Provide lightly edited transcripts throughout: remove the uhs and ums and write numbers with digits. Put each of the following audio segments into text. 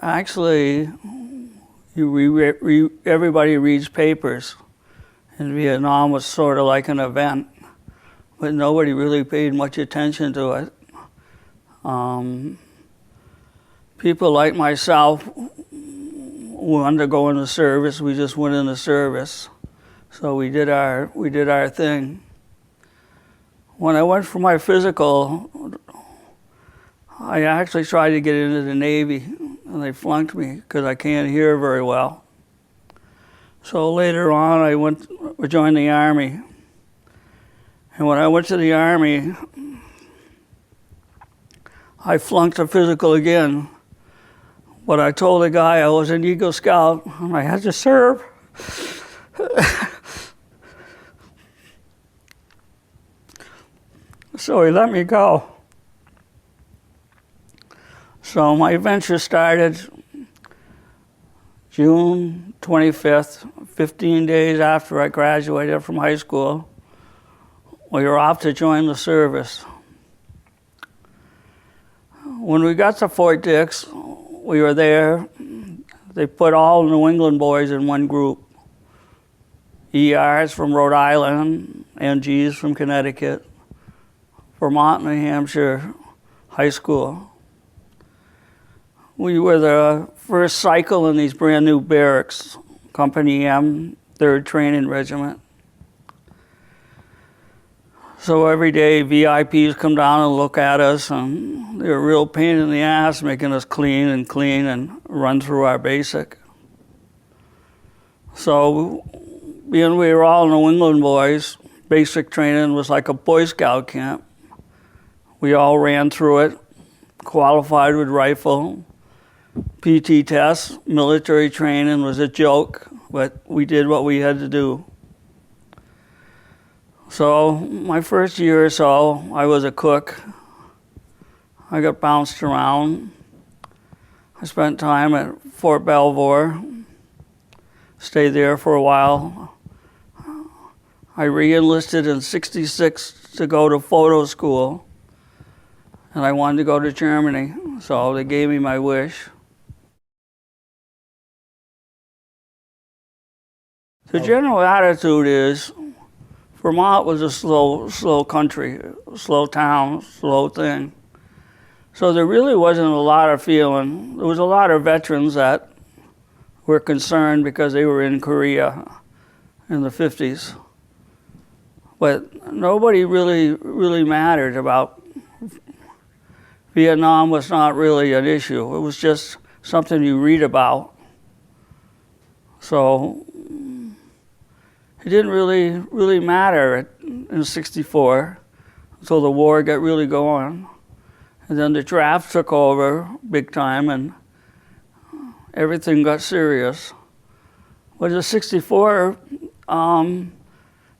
Actually, everybody reads papers. And Vietnam was sort of like an event, but nobody really paid much attention to it. People like myself who wanted to go into service, we just went into service. So we did our thing. When I went for my physical, I actually tried to get into the Navy, and they flunked me because I can't hear very well. So later on, I joined the Army. And when I went to the Army, I flunked a physical again. But I told the guy I was an Eagle Scout and I had to serve. So he let me go. So my adventure started June 25th, 15 days after I graduated from high school. We were off to join the service. When we got to Fort Dix, we were there. They put all New England boys in one group. ERs from Rhode Island, NGs from Connecticut, Vermont, New Hampshire high school. We were the first cycle in these brand new barracks, Company M, 3rd Training Regiment. So every day VIPs come down and look at us, and they're a real pain in the ass making us clean and run through our basic. So being we were all New England boys, basic training was like a Boy Scout camp. We all ran through it, qualified with rifle. PT tests, military training was a joke, but we did what we had to do. So my first year or so, I was a cook. I got bounced around. I spent time at Fort Belvoir, stayed there for a while. I re-enlisted in '66 to go to photo school, and I wanted to go to Germany, so they gave me my wish. The general attitude is Vermont was a slow country, slow town, slow thing. So there really wasn't a lot of feeling. There was a lot of veterans that were concerned because they were in Korea in the 50s. But nobody really mattered about Vietnam. Was not really an issue. It was just something you read about. So it didn't really matter in '64 until the war got really going. And then the draft took over big time and everything got serious. But in '64,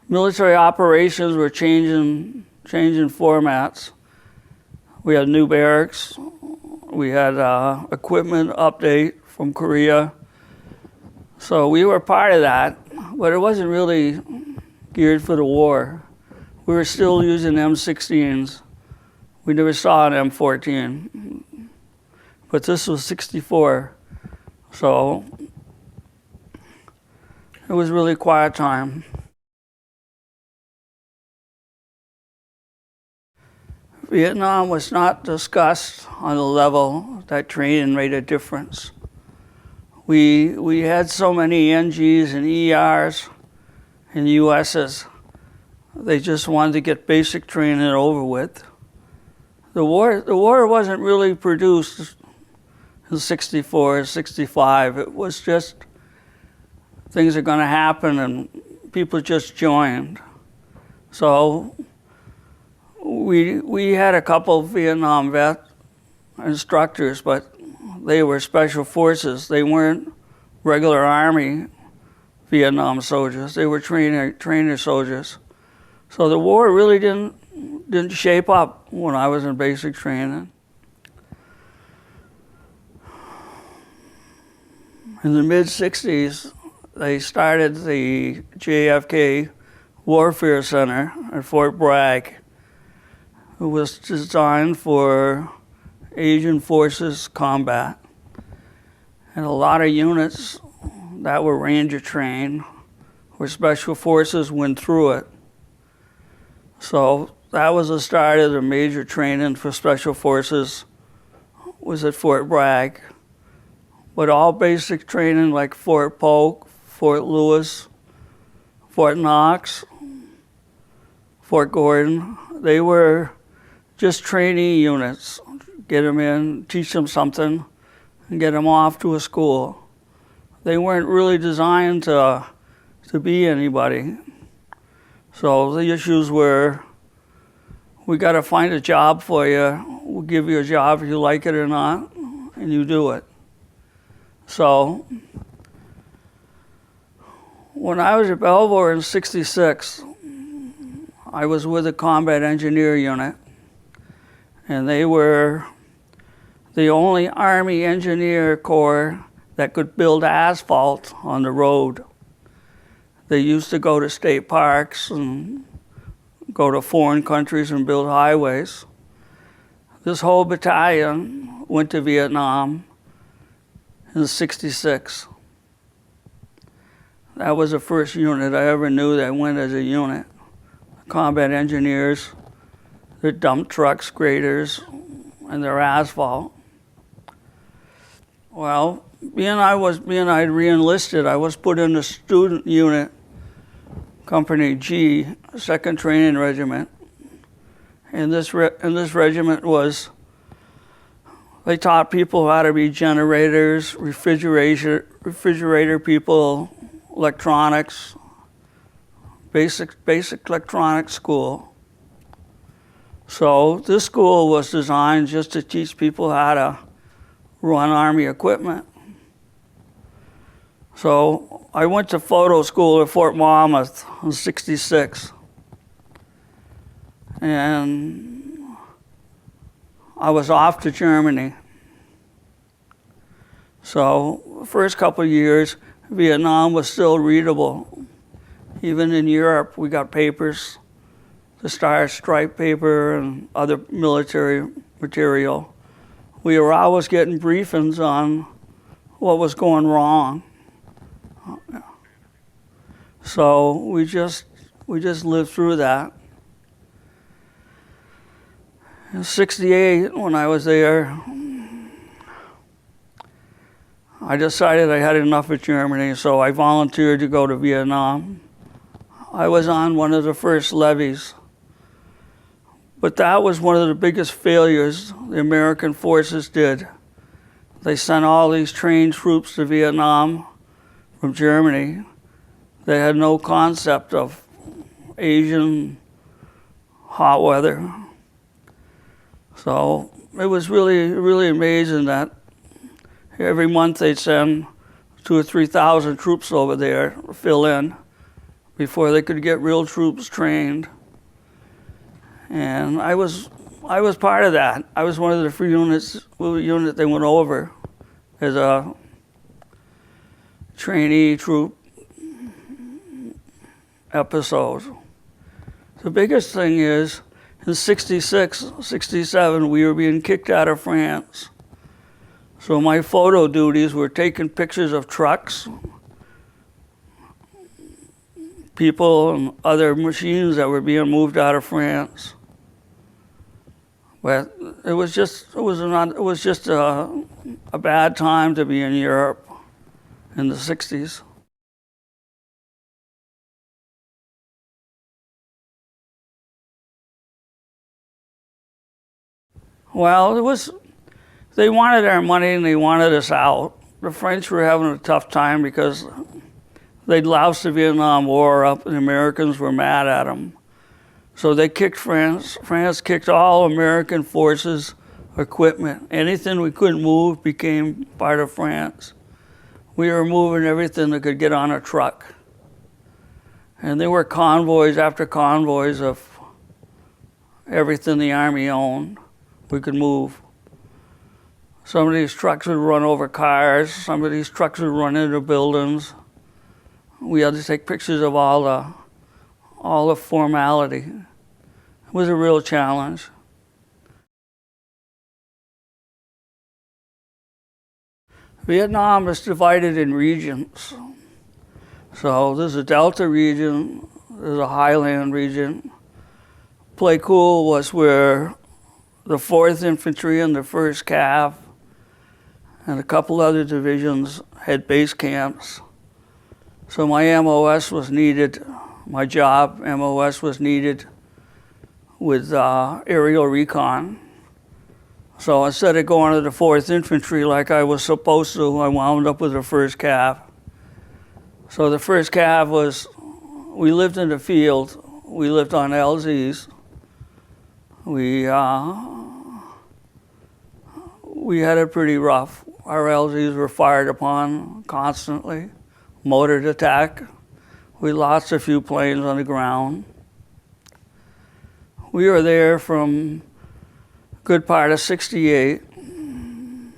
military operations were changing formats. We had new barracks. We had equipment update from Korea. So we were part of that, but it wasn't really geared for the war. We were still using M16s. We never saw an M14. But this was '64, so it was really quiet time. Vietnam was not discussed on the level that training made a difference. We had so many NGs and ERs and USs. They just wanted to get basic training over with. The war wasn't really produced in '64, '65. It was just things are going to happen and people just joined. So we had a couple of Vietnam vet instructors, but they were special forces. They weren't regular Army Vietnam soldiers. They were trainer soldiers. So the war really didn't shape up when I was in basic training. In the mid-'60s, they started the JFK Warfare Center at Fort Bragg. It was designed for Asian forces combat. And a lot of units that were Ranger trained where Special Forces went through it. So that was the start of the major training for Special Forces was at Fort Bragg. But all basic training like Fort Polk, Fort Lewis, Fort Knox, Fort Gordon, they were just trainee units. Get them in, teach them something, and get them off to a school. They weren't really designed to be anybody. So the issues were, we got to find a job for you. We'll give you a job if you like it or not, and you do it. So when I was at Brattleboro in '66, I was with a combat engineer unit, and they were the only Army engineer corps that could build asphalt on the road. They used to go to state parks and go to foreign countries and build highways. This whole battalion went to Vietnam in '66. That was the first unit I ever knew that went as a unit. Combat engineers, their dump trucks, graders, and their asphalt. Well, being I re-enlisted, I was put in the student unit, Company G, 2nd Training Regiment. And this regiment was, they taught people how to be generators, refrigerator people, electronics, basic electronics school. So this school was designed just to teach people how to run Army equipment. So I went to photo school at Fort Monmouth in '66. And I was off to Germany. So the first couple of years, Vietnam was still readable. Even in Europe, we got papers, the Star Stripe paper and other military material. We were always getting briefings on what was going wrong. So we just lived through that. In '68, when I was there, I decided I had enough of Germany, so I volunteered to go to Vietnam. I was on one of the first levies. But that was one of the biggest failures the American forces did. They sent all these trained troops to Vietnam from Germany. They had no concept of Asian hot weather. So it was really, really amazing that every month they'd send 2,000 or 3,000 troops over there to fill in before they could get real troops trained. And I was part of that. I was one of the few unit they went over as a trainee troop episode. The biggest thing is, in '66, '67, we were being kicked out of France. So my photo duties were taking pictures of trucks, people, and other machines that were being moved out of France. But it was just a bad time to be in Europe in the '60s. Well, they wanted our money and they wanted us out. The French were having a tough time because they'd loused the Vietnam War up and the Americans were mad at them. So they kicked France. France kicked all American forces equipment. Anything we couldn't move became part of France. We were moving everything that could get on a truck. And there were convoys after convoys of everything the Army owned we could move. Some of these trucks would run over cars. Some of these trucks would run into buildings. We had to take pictures of all the formality. It was a real challenge. Vietnam is divided in regions. So there's a Delta region, there's a Highland region. Pleiku was where the 4th Infantry and the 1st Cav and a couple other divisions had base camps. So my MOS was needed, my job, MOS was needed with aerial recon. So instead of going to the 4th Infantry like I was supposed to, I wound up with the 1st Cav. So the 1st Cav was, we lived in the field, we lived on LZs. We had it pretty rough. Our LZs were fired upon constantly, motored attack. We lost a few planes on the ground. We were there from a good part of '68. In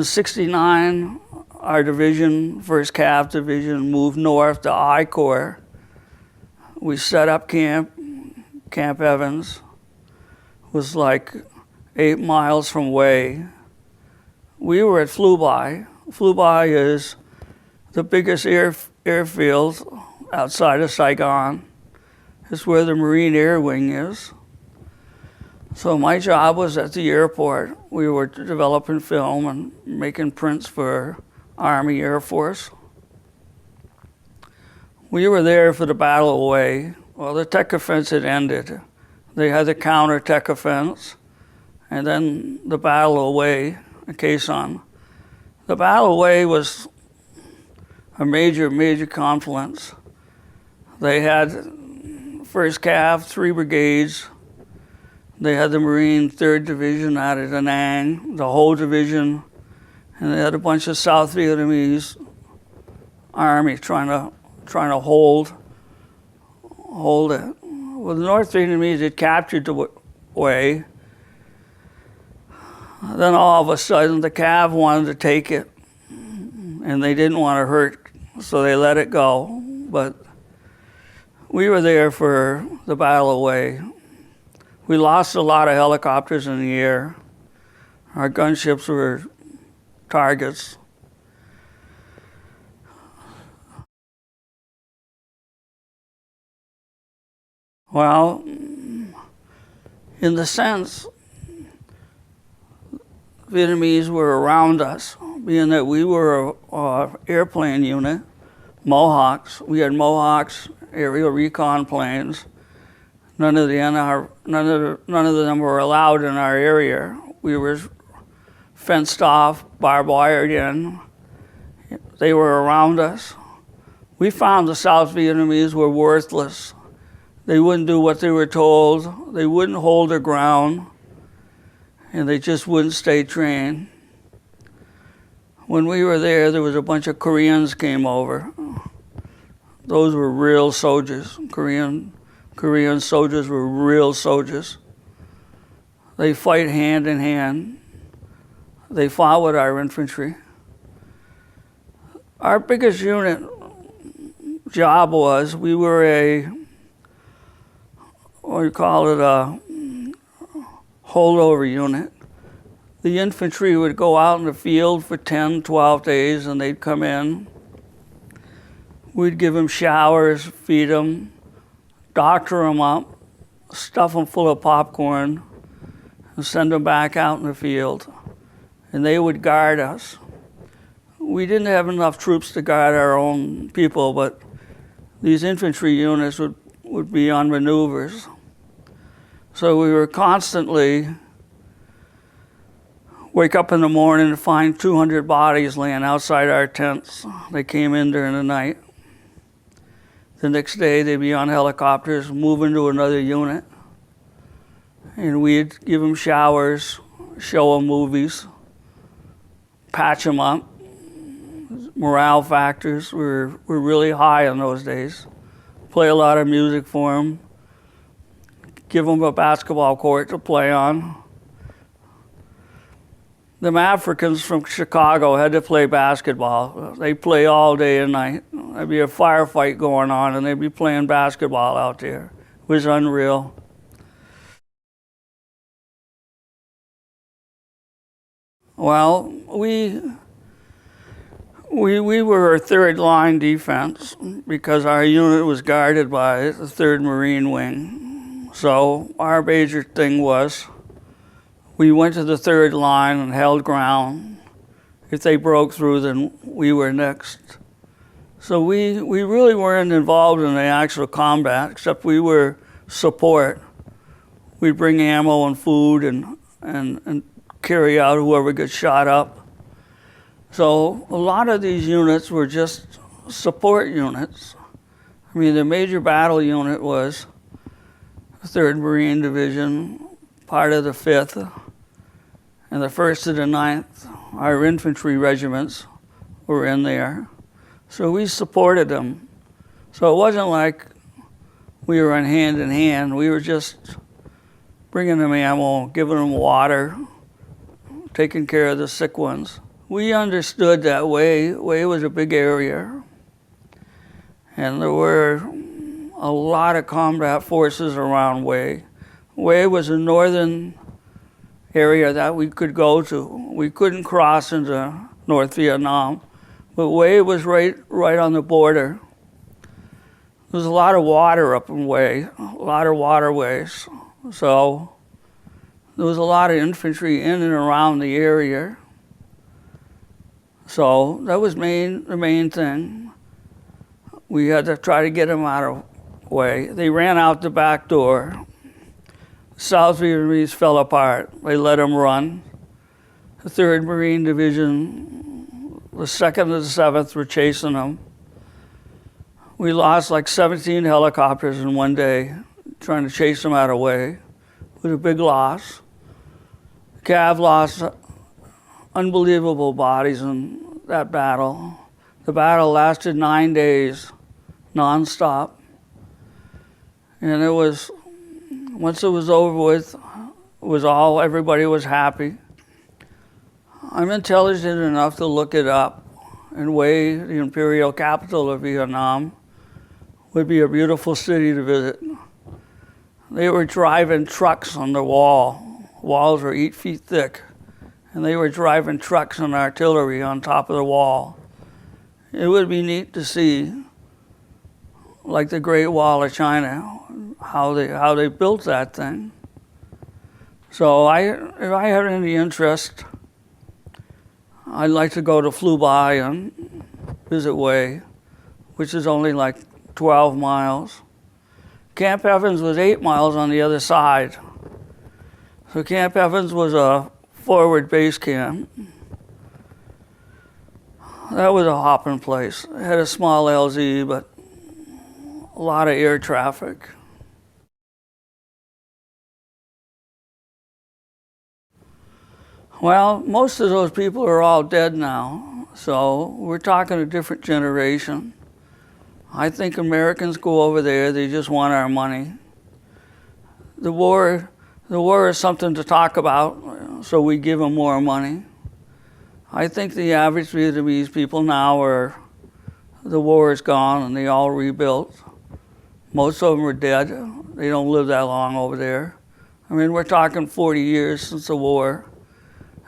'69, our division, 1st Cav Division, moved north to I Corps. We set up Camp Evans. Was like 8 miles from Way. We were at Phu Bai. Phu Bai is the biggest airfield outside of Saigon. It's where the Marine Air Wing is. So my job was at the airport. We were developing film and making prints for Army Air Force. We were there for the Battle of Way. Well, the tech offense had ended. They had the counter-tech offense, and then the Battle of Way, Khe Sanh. The Battle of Way was a major confluence. They had 1st Cav, 3 brigades. They had the Marine 3rd Division out of Da Nang, the whole division, and they had a bunch of South Vietnamese army trying to hold it. Well, the North Vietnamese had captured the Way. Then all of a sudden, the Cav wanted to take it, and they didn't want to hurt, so they let it go. But we were there for the Battle of Way. We lost a lot of helicopters in the air. Our gunships were targets. Well, in the sense, Vietnamese were around us, being that we were an airplane unit, Mohawks. We had Mohawks, aerial recon planes. None of them were allowed in our area. We were fenced off, barbed wired in. They were around us. We found the South Vietnamese were worthless. They wouldn't do what they were told. They wouldn't hold their ground, and they just wouldn't stay trained. When we were there was a bunch of Koreans came over. Those were real soldiers. Korean soldiers were real soldiers. They fight hand in hand. They fought with our infantry. Our biggest unit job was we were a holdover unit. The infantry would go out in the field for 10, 12 days, and they'd come in. We'd give them showers, feed them, doctor them up, stuff them full of popcorn, and send them back out in the field. And they would guard us. We didn't have enough troops to guard our own people, but these infantry units would be on maneuvers. So we were constantly wake up in the morning and find 200 bodies laying outside our tents. They came in during the night. The next day they'd be on helicopters, moving to another unit. And we'd give them showers, show them movies, patch them up. Morale factors were really high in those days. Play a lot of music for them. Give them a basketball court to play on. Them Africans from Chicago had to play basketball. They'd play all day and night. There'd be a firefight going on, and they'd be playing basketball out there. It was unreal. Well, we We were a third line defense because our unit was guarded by the 3rd Marine Wing. So our major thing was we went to the 3rd line and held ground. If they broke through, then we were next. So we really weren't involved in the actual combat, except we were support. We'd bring ammo and food and carry out whoever gets shot up. So a lot of these units were just support units. I mean, the major battle unit was the 3rd Marine Division, part of the 5th, and the 1st to the 9th. Our infantry regiments were in there. So we supported them. So it wasn't like we were in hand. We were just bringing them ammo, giving them water, taking care of the sick ones. We understood that Way was a big area, and there were a lot of combat forces around Way. Way was a northern area that we could go to. We couldn't cross into North Vietnam, but Way was right on the border. There was a lot of water up in Way, a lot of waterways, so there was a lot of infantry in and around the area. So that was the main thing. We had to try to get them out of Way. They ran out the back door. South Vietnamese fell apart. They let them run. The 3rd Marine Division, the 2nd and the 7th were chasing them. We lost like 17 helicopters in one day trying to chase them out of Way. It was a big loss. Cav lost unbelievable bodies in that battle. The battle lasted 9 days, nonstop. And it was, once it was over with, everybody was happy. I'm intelligent enough to look it up, and Way, the imperial capital of Vietnam, would be a beautiful city to visit. They were driving trucks on the wall. Walls were 8 feet thick. And they were driving trucks and artillery on top of the wall. It would be neat to see, like the Great Wall of China, how they built that thing. So if I had any interest, I'd like to go to Phu Bai and visit Way, which is only like 12 miles. Camp Evans was 8 miles on the other side. So Camp Evans was a forward base camp. That was a hopping place. It had a small LZ, but a lot of air traffic. Well, most of those people are all dead now, so we're talking a different generation. I think Americans go over there, they just want our money. The war is something to talk about, so we give them more money. I think the average Vietnamese people now the war is gone and they all rebuilt. Most of them are dead. They don't live that long over there. I mean, we're talking 40 years since the war,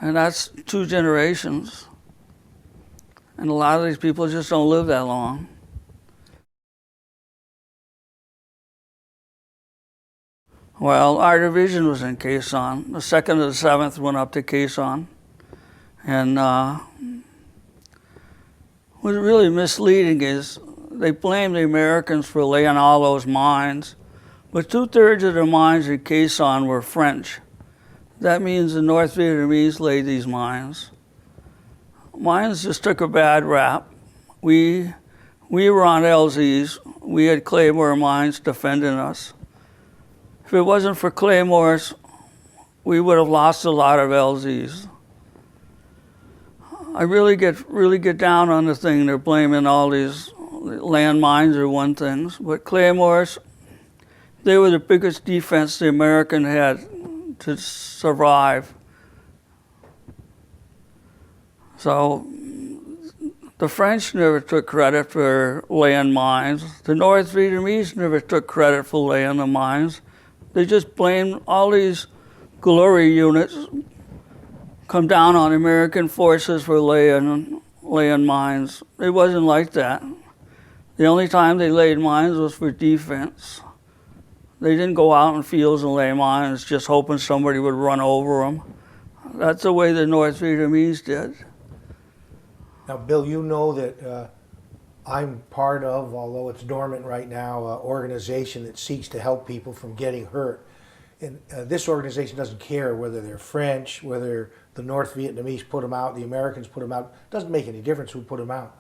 and that's 2 generations. And a lot of these people just don't live that long. Well, our division was in Khe Sanh. The 2nd and the 7th went up to Khe Sanh. And what's really misleading is they blame the Americans for laying all those mines, but 2/3 of the mines in Khe Sanh were French. That means the North Vietnamese laid these mines. Mines just took a bad rap. We were on LZs. We had Claymore mines defending us. If it wasn't for Claymores, we would have lost a lot of LZs. I really get down on the thing. They're blaming all these landmines or one things, but Claymores, they were the biggest defense the American had to survive. So the French never took credit for laying mines. The North Vietnamese never took credit for laying the mines. They just blamed all these glory units come down on American forces for laying laying mines. It wasn't like that. The only time they laid mines was for defense. They didn't go out in fields and lay mines just hoping somebody would run over them. That's the way the North Vietnamese did. Now, Bill, you know that I'm part of, although it's dormant right now, an organization that seeks to help people from getting hurt. And this organization doesn't care whether they're French, whether the North Vietnamese put them out, the Americans put them out. It doesn't make any difference who put them out.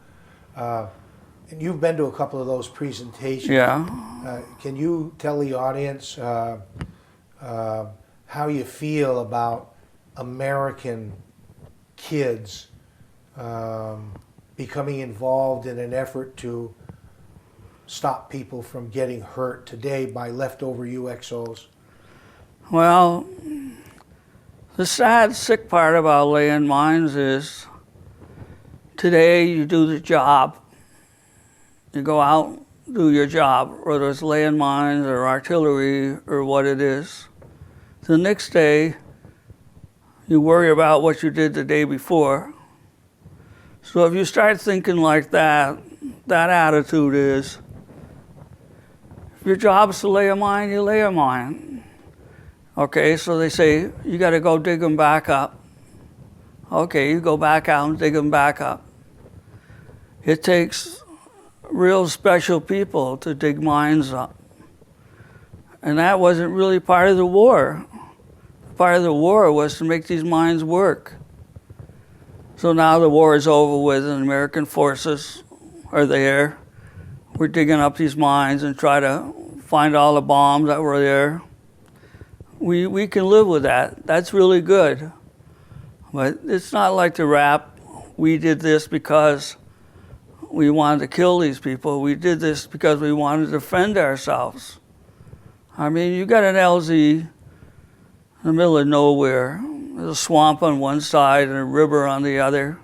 And you've been to a couple of those presentations. Yeah. Can you tell the audience how you feel about American kids becoming involved in an effort to stop people from getting hurt today by leftover UXOs? Well, the sad, sick part about laying mines is today you do the job. You go out, do your job, whether it's laying mines or artillery or what it is. The next day, you worry about what you did the day before. So if you start thinking like that, that attitude is, if your job is to lay a mine, you lay a mine. Okay, so they say, you got to go dig them back up. Okay, you go back out and dig them back up. It takes real special people to dig mines up. And that wasn't really part of the war. Part of the war was to make these mines work. So now the war is over with and American forces are there. We're digging up these mines and try to find all the bombs that were there. We can live with that. That's really good. But it's not like the rap, we did this because we wanted to kill these people. We did this because we wanted to defend ourselves. I mean, you got an LZ in the middle of nowhere. There's a swamp on one side and a river on the other.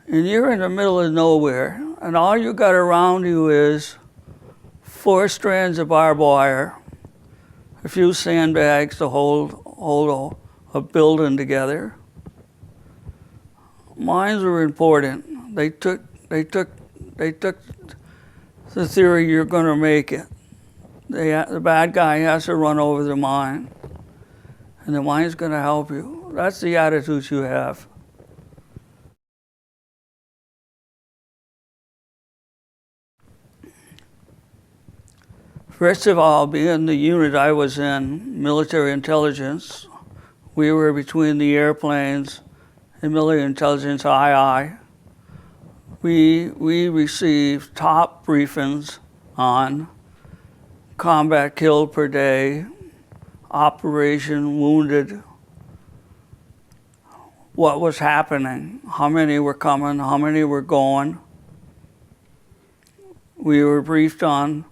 And you're in the middle of nowhere, and all you got around you is 4 strands of barbed wire, a few sandbags to hold a building together. Mines were important. They took the theory you're going to make it. The bad guy has to run over the mine, and the mine's going to help you. That's the attitude you have. First of all, being the unit I was in, military intelligence, we were between the airplanes and military intelligence II. We received top briefings on combat killed per day, operation wounded, what was happening, how many were coming, how many were going. We were briefed on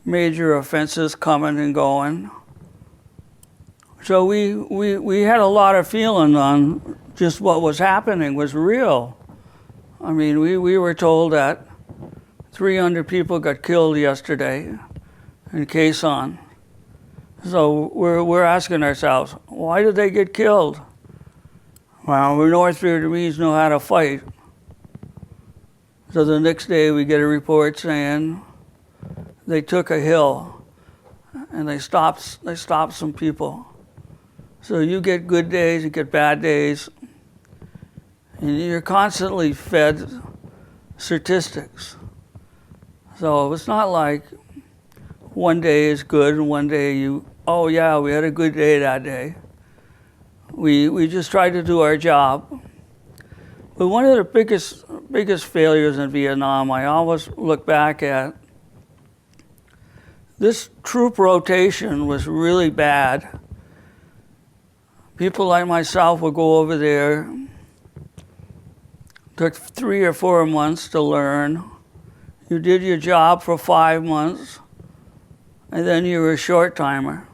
major offenses coming and going. So we had a lot of feeling on just what was happening was real. I mean, we were told that 300 people got killed yesterday in Khe Sanh. So we're asking ourselves, why did they get killed? Well, the North Vietnamese know how to fight. So the next day we get a report saying they took a hill and they stopped some people. So you get good days, you get bad days, and you're constantly fed statistics. So it's not like one day is good and one day oh yeah, we had a good day that day. We just tried to do our job. But one of the biggest failures in Vietnam, I always look back at, this troop rotation was really bad. People like myself would go over there, took 3 or 4 months to learn. You did your job for 5 months, and then you were a short timer.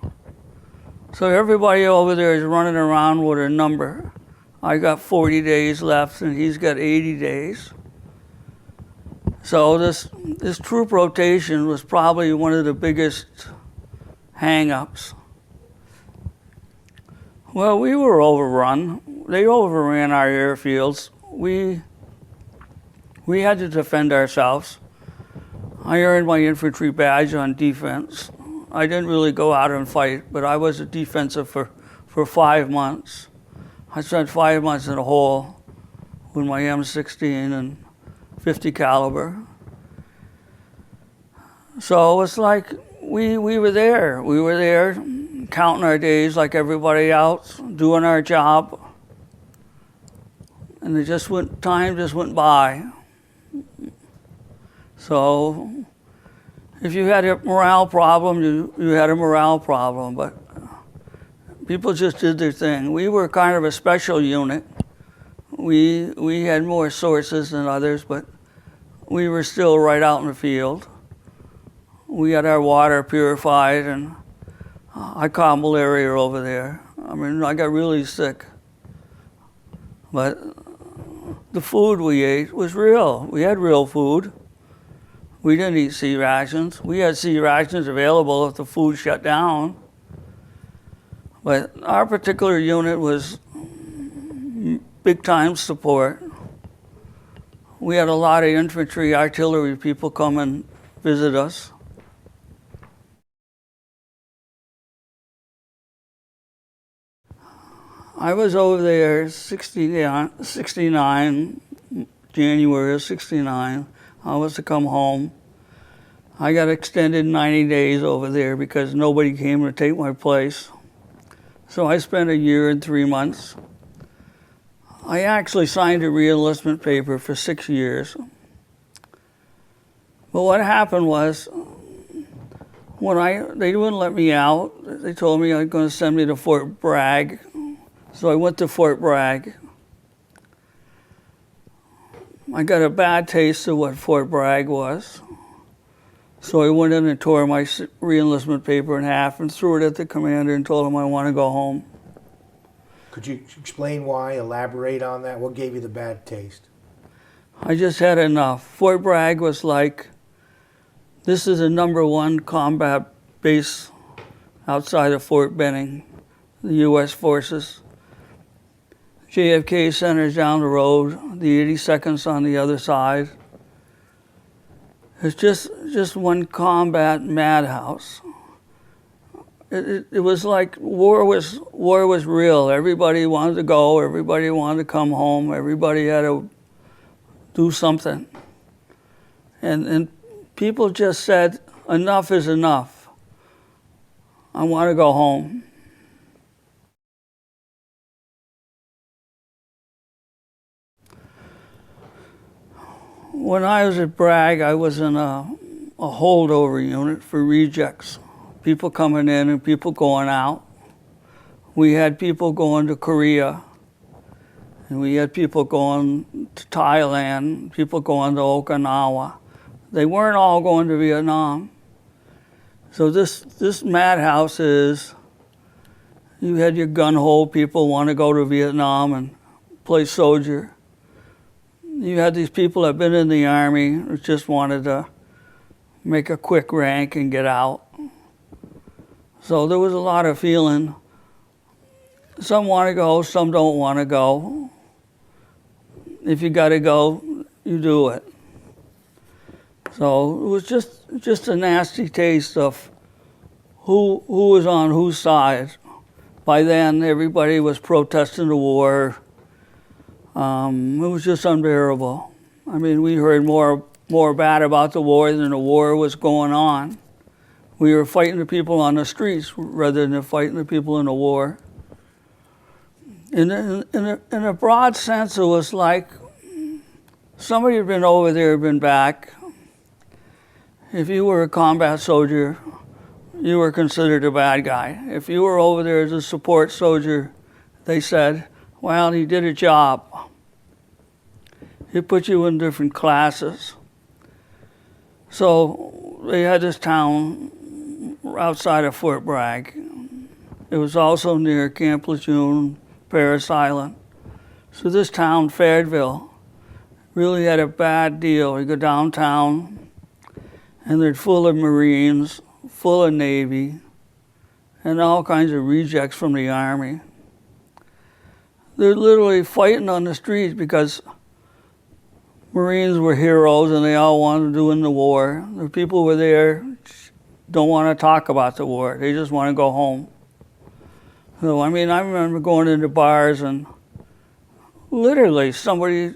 So everybody over there is running around with a number. I got 40 days left, and he's got 80 days. So this troop rotation was probably one of the biggest hang-ups. Well, we were overrun. They overran our airfields. we had to defend ourselves. I earned my infantry badge on defense. I didn't really go out and fight, but I was a defensive for 5 months. I spent 5 months in a hole with my M16 and 50 caliber. So it's like we were there. We were there counting our days like everybody else, doing our job. And time just went by. So if you had a morale problem, you had a morale problem, but people just did their thing. We were kind of a special unit. We had more sources than others, but we were still right out in the field. We had our water purified, and I caught malaria over there. I mean, I got really sick. But the food we ate was real. We had real food. We didn't eat C rations. We had C rations available if the food shut down. But our particular unit was big time support. We had a lot of infantry, artillery people come and visit us. I was over there 69, January of 69. I was to come home. I got extended 90 days over there because nobody came to take my place. So I spent 1 year and 3 months. I actually signed a re-enlistment paper for 6 years. But what happened was, they wouldn't let me out. They told me they were going to send me to Fort Bragg. So I went to Fort Bragg. I got a bad taste of what Fort Bragg was. So I went in and tore my re-enlistment paper in half and threw it at the commander and told him I want to go home. Could you explain why, elaborate on that? What gave you the bad taste? I just had enough. Fort Bragg was like, this is a #1 combat base outside of Fort Benning, the U.S. forces. JFK Center's down the road, the 82nd's on the other side. It's just one combat madhouse. It was like war was real. Everybody wanted to go, everybody wanted to come home, everybody had to do something. And people just said, enough is enough. I want to go home. When I was at Bragg, I was in a holdover unit for rejects. People coming in and people going out. We had people going to Korea, and we had people going to Thailand, people going to Okinawa. They weren't all going to Vietnam. So this madhouse is, you had your gun-hole people want to go to Vietnam and play soldier. You had these people that had been in the Army who just wanted to make a quick rank and get out. So there was a lot of feeling. Some want to go, some don't want to go. If you got to go, you do it. So it was just a nasty taste of who was on whose side. By then, everybody was protesting the war. It was just unbearable. I mean, we heard more bad about the war than the war was going on. We were fighting the people on the streets rather than fighting the people in the war. In a broad sense, it was like somebody had been over there, had been back. If you were a combat soldier, you were considered a bad guy. If you were over there as a support soldier, they said, well, he did a job. He put you in different classes. So they had this town outside of Fort Bragg. It was also near Camp Lejeune, Paris Island. So this town, Fayetteville, really had a bad deal. You go downtown, and they're full of Marines, full of Navy, and all kinds of rejects from the Army. They're literally fighting on the streets because Marines were heroes and they all wanted to win the war. The people who were there don't want to talk about the war. They just want to go home. So, I mean, I remember going into bars and literally somebody,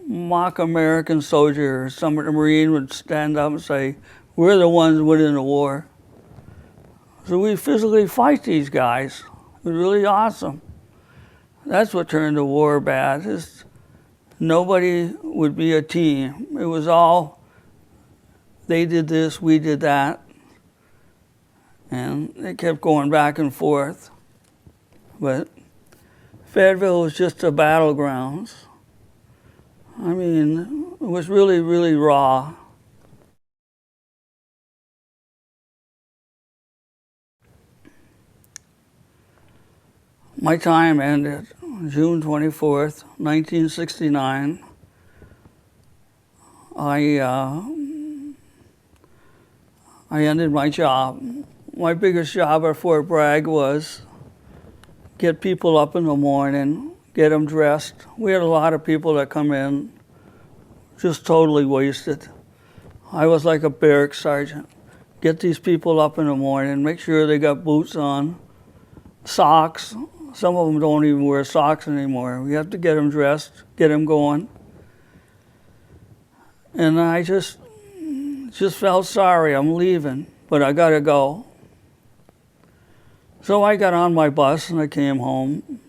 mock American soldier or some Marine would stand up and say, we're the ones winning the war. So we physically fight these guys. It was really awesome. That's what turned the war bad. Nobody would be a team. It was all, they did this, we did that. And they kept going back and forth. But Fayetteville was just the battlegrounds. I mean, it was really, really raw. My time ended June 24th, 1969. I ended my job. My biggest job at Fort Bragg was get people up in the morning, get them dressed. We had a lot of people that come in just totally wasted. I was like a barrack sergeant. Get these people up in the morning, make sure they got boots on, socks. Some of them don't even wear socks anymore. We have to get them dressed, get them going. And I just felt sorry, I'm leaving, but I gotta go. So I got on my bus and I came home.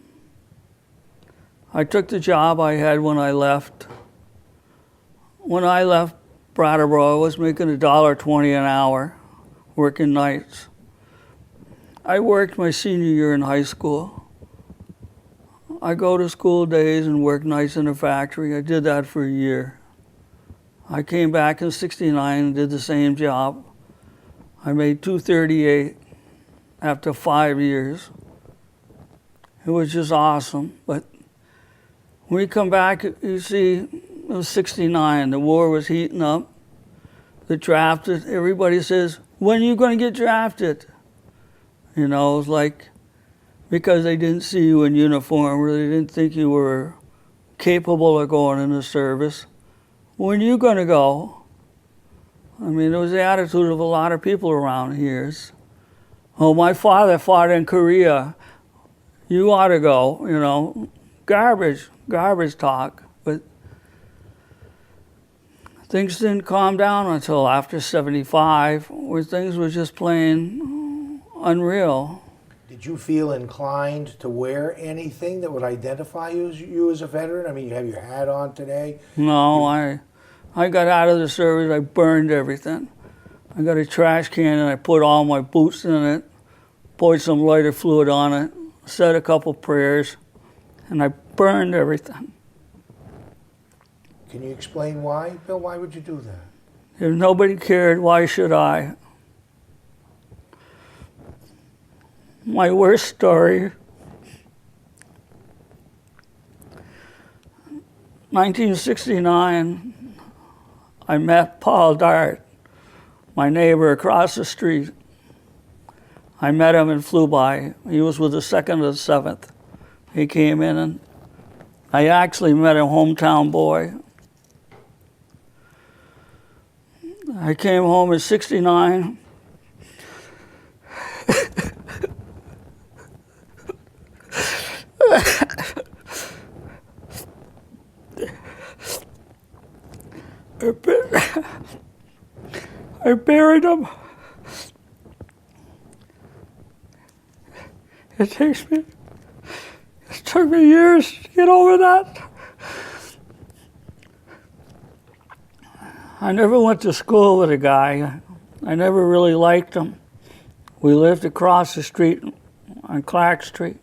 I took the job I had when I left. When I left Brattleboro, I was making $1.20 an hour, working nights. I worked my senior year in high school. I go to school days and work nights in a factory. I did that for a year. I came back in '69 and did the same job. I made $2.38 after 5 years. It was just awesome. But when you come back, you see, it was '69. The war was heating up. The drafted, everybody says, when are you going to get drafted? You know, it was like, because they didn't see you in uniform or they didn't think you were capable of going in the service. When are you going to go? I mean, it was the attitude of a lot of people around here. Oh, my father fought in Korea. You ought to go, you know. Garbage talk. But things didn't calm down until after '75, where things were just plain unreal. Did you feel inclined to wear anything that would identify you as a veteran? I mean, you have your hat on today. No, I got out of the service, I burned everything. I got a trash can and I put all my boots in it, poured some lighter fluid on it, said a couple prayers, and I burned everything. Can you explain why? Bill, why would you do that? If nobody cared, why should I? My worst story, 1969, I met Paul Dart, my neighbor across the street. I met him and flew by. He was with the 2nd or the 7th. He came in and I actually met a hometown boy. I came home in '69. I buried him. It took me years to get over that. I never went to school with a guy. I never really liked him. We lived across the street on Clark Street.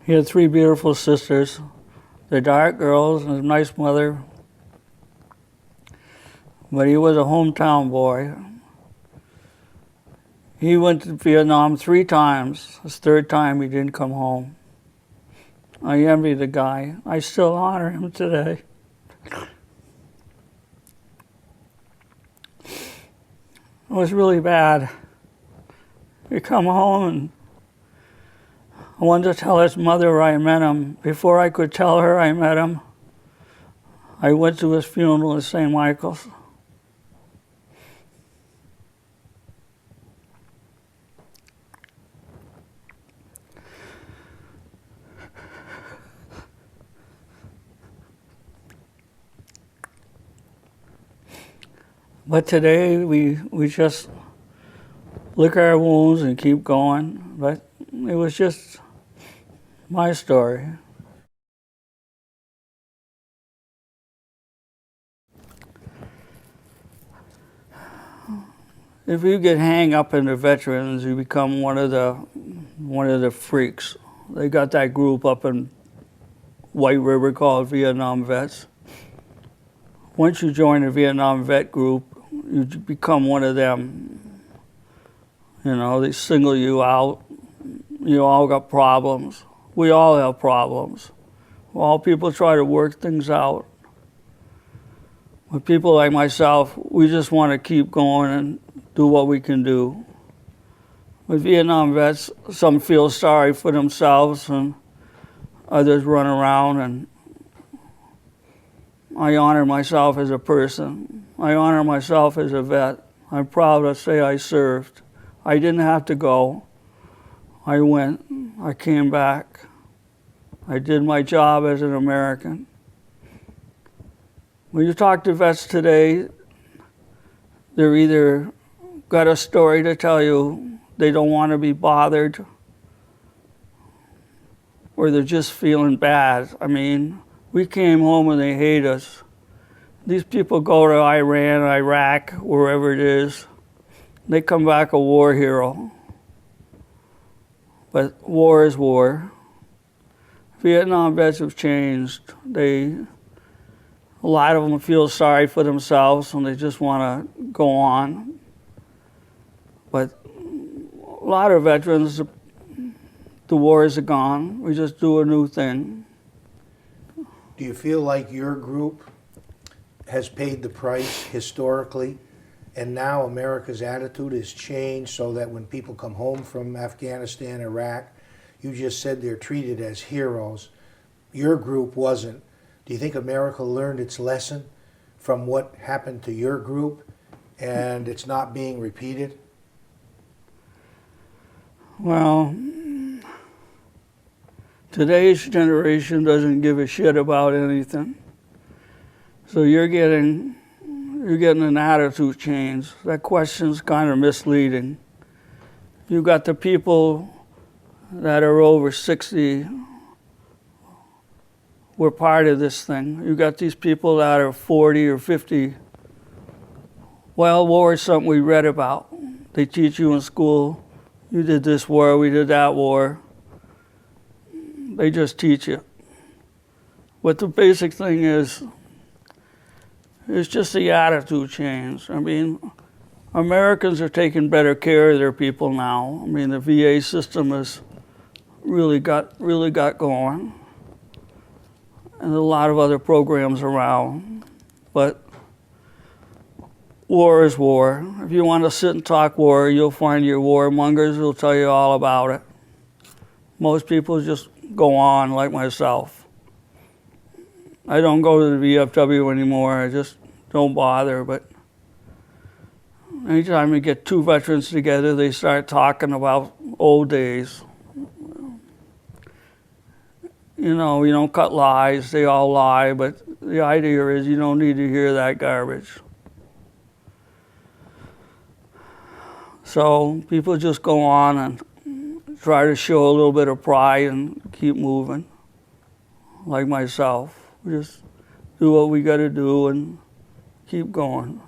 He had 3 beautiful sisters. They're dark girls and a nice mother. But he was a hometown boy. He went to Vietnam 3 times. His 3rd time he didn't come home. I envy the guy. I still honor him today. It was really bad. He come home and I wanted to tell his mother I met him. Before I could tell her I met him, I went to his funeral in St. Michael's. But today we just lick our wounds and keep going. But it was just my story. If you get hang up in the veterans, you become one of the freaks. They got that group up in White River called Vietnam Vets. Once you join the Vietnam Vet group, you become one of them. You know, they single you out. You all got problems. We all have problems. All people try to work things out. But people like myself, we just want to keep going and do what we can do. With Vietnam vets, some feel sorry for themselves and others run around, and I honor myself as a person. I honor myself as a vet. I'm proud to say I served. I didn't have to go. I went. I came back. I did my job as an American. When you talk to vets today, they're either got a story to tell you, they don't want to be bothered, or they're just feeling bad. I mean, we came home and they hate us. These people go to Iran, Iraq, wherever it is, they come back a war hero. But war is war. Vietnam vets have changed. A lot of them feel sorry for themselves and they just want to go on. But a lot of veterans, the wars are gone. We just do a new thing. Do you feel like your group has paid the price historically, and now America's attitude has changed so that when people come home from Afghanistan, Iraq, you just said they're treated as heroes. Your group wasn't. Do you think America learned its lesson from what happened to your group and it's not being repeated? Well, today's generation doesn't give a shit about anything. So you're getting an attitude change. That question's kind of misleading. You got the people that are over 60 were part of this thing. You got these people that are 40 or 50. Well, war is something we read about. They teach you in school. You did this war, we did that war. They just teach you. But the basic thing is, it's just the attitude change. I mean, Americans are taking better care of their people now. I mean, the VA system has really got going. And a lot of other programs around. But war is war. If you want to sit and talk war, you'll find your warmongers who'll tell you all about it. Most people just go on like myself. I don't go to the VFW anymore. I just don't bother. But anytime you get two veterans together, they start talking about old days. You know, you don't cut lies. They all lie. But the idea is you don't need to hear that garbage. So people just go on and try to show a little bit of pride and keep moving, like myself. We just do what we got to do and keep going.